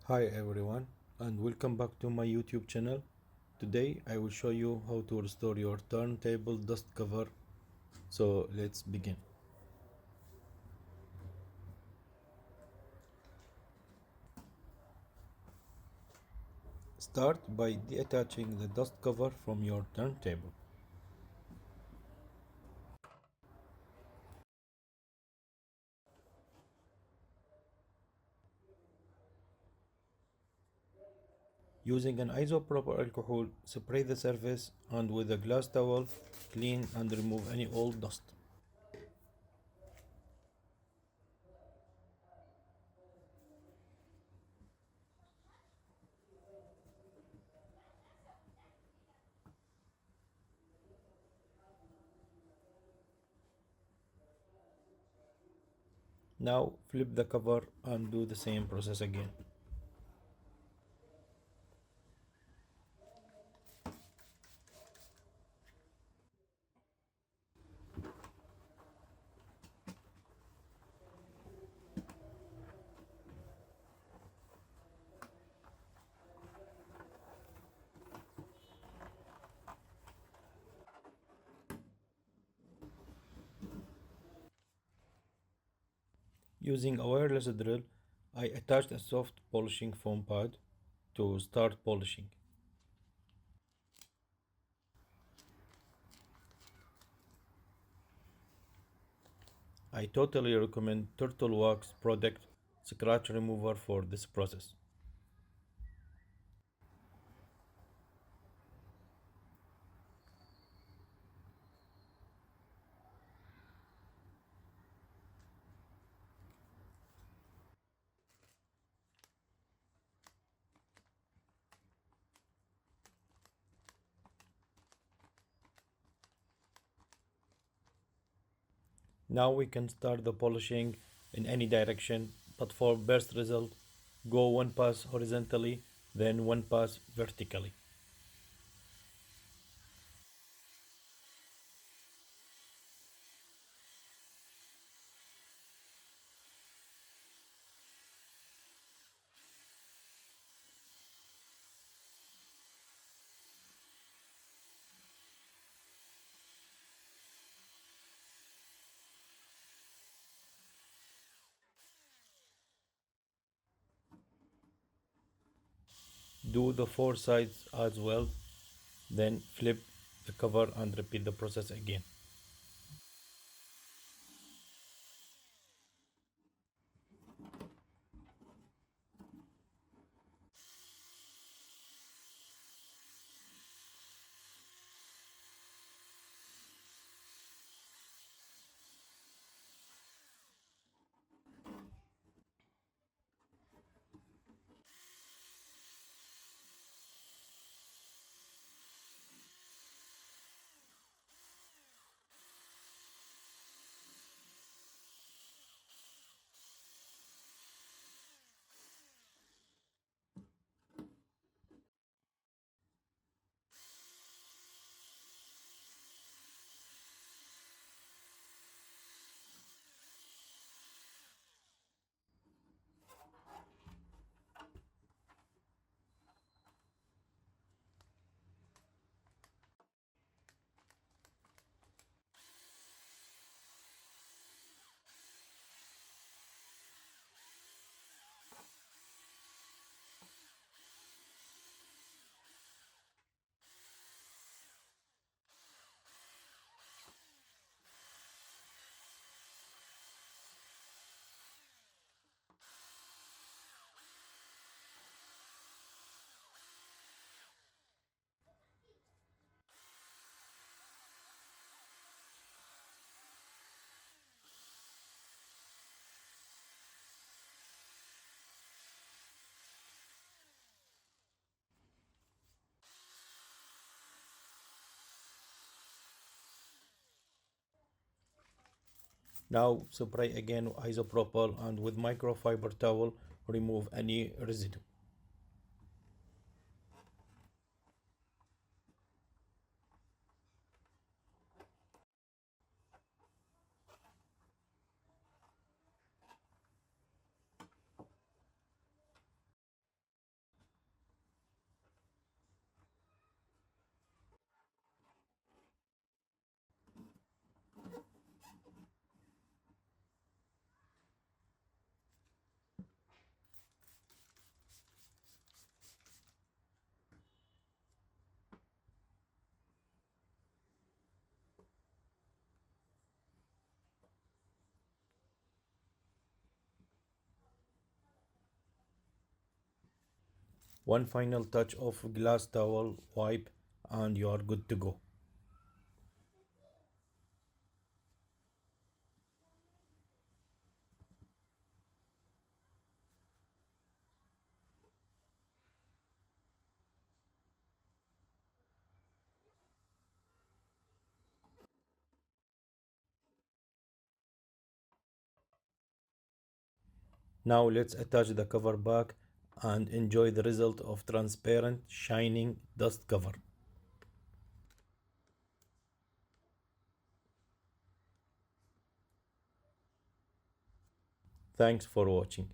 Hi everyone and welcome back to my YouTube channel. Today I will show you how to restore your turntable dust cover. So let's begin. Start by detaching the dust cover from your turntable. Using an isopropyl alcohol, spray the surface and with a glass towel, clean and remove any old dust. Now flip the cover and do the same process again. Using a wireless drill, I attached a soft polishing foam pad to start polishing. I totally recommend Turtle Wax product scratch remover for this process. Now we can start the polishing in any direction, but for best result, go one pass horizontally, then one pass vertically. Do the four sides as well, then flip the cover and repeat the process again. Now spray again isopropyl and with microfiber towel remove any residue. One final touch of glass towel wipe and you are good to go. Now let's attach the cover back and enjoy the result of transparent, shining dust cover. Thanks for watching.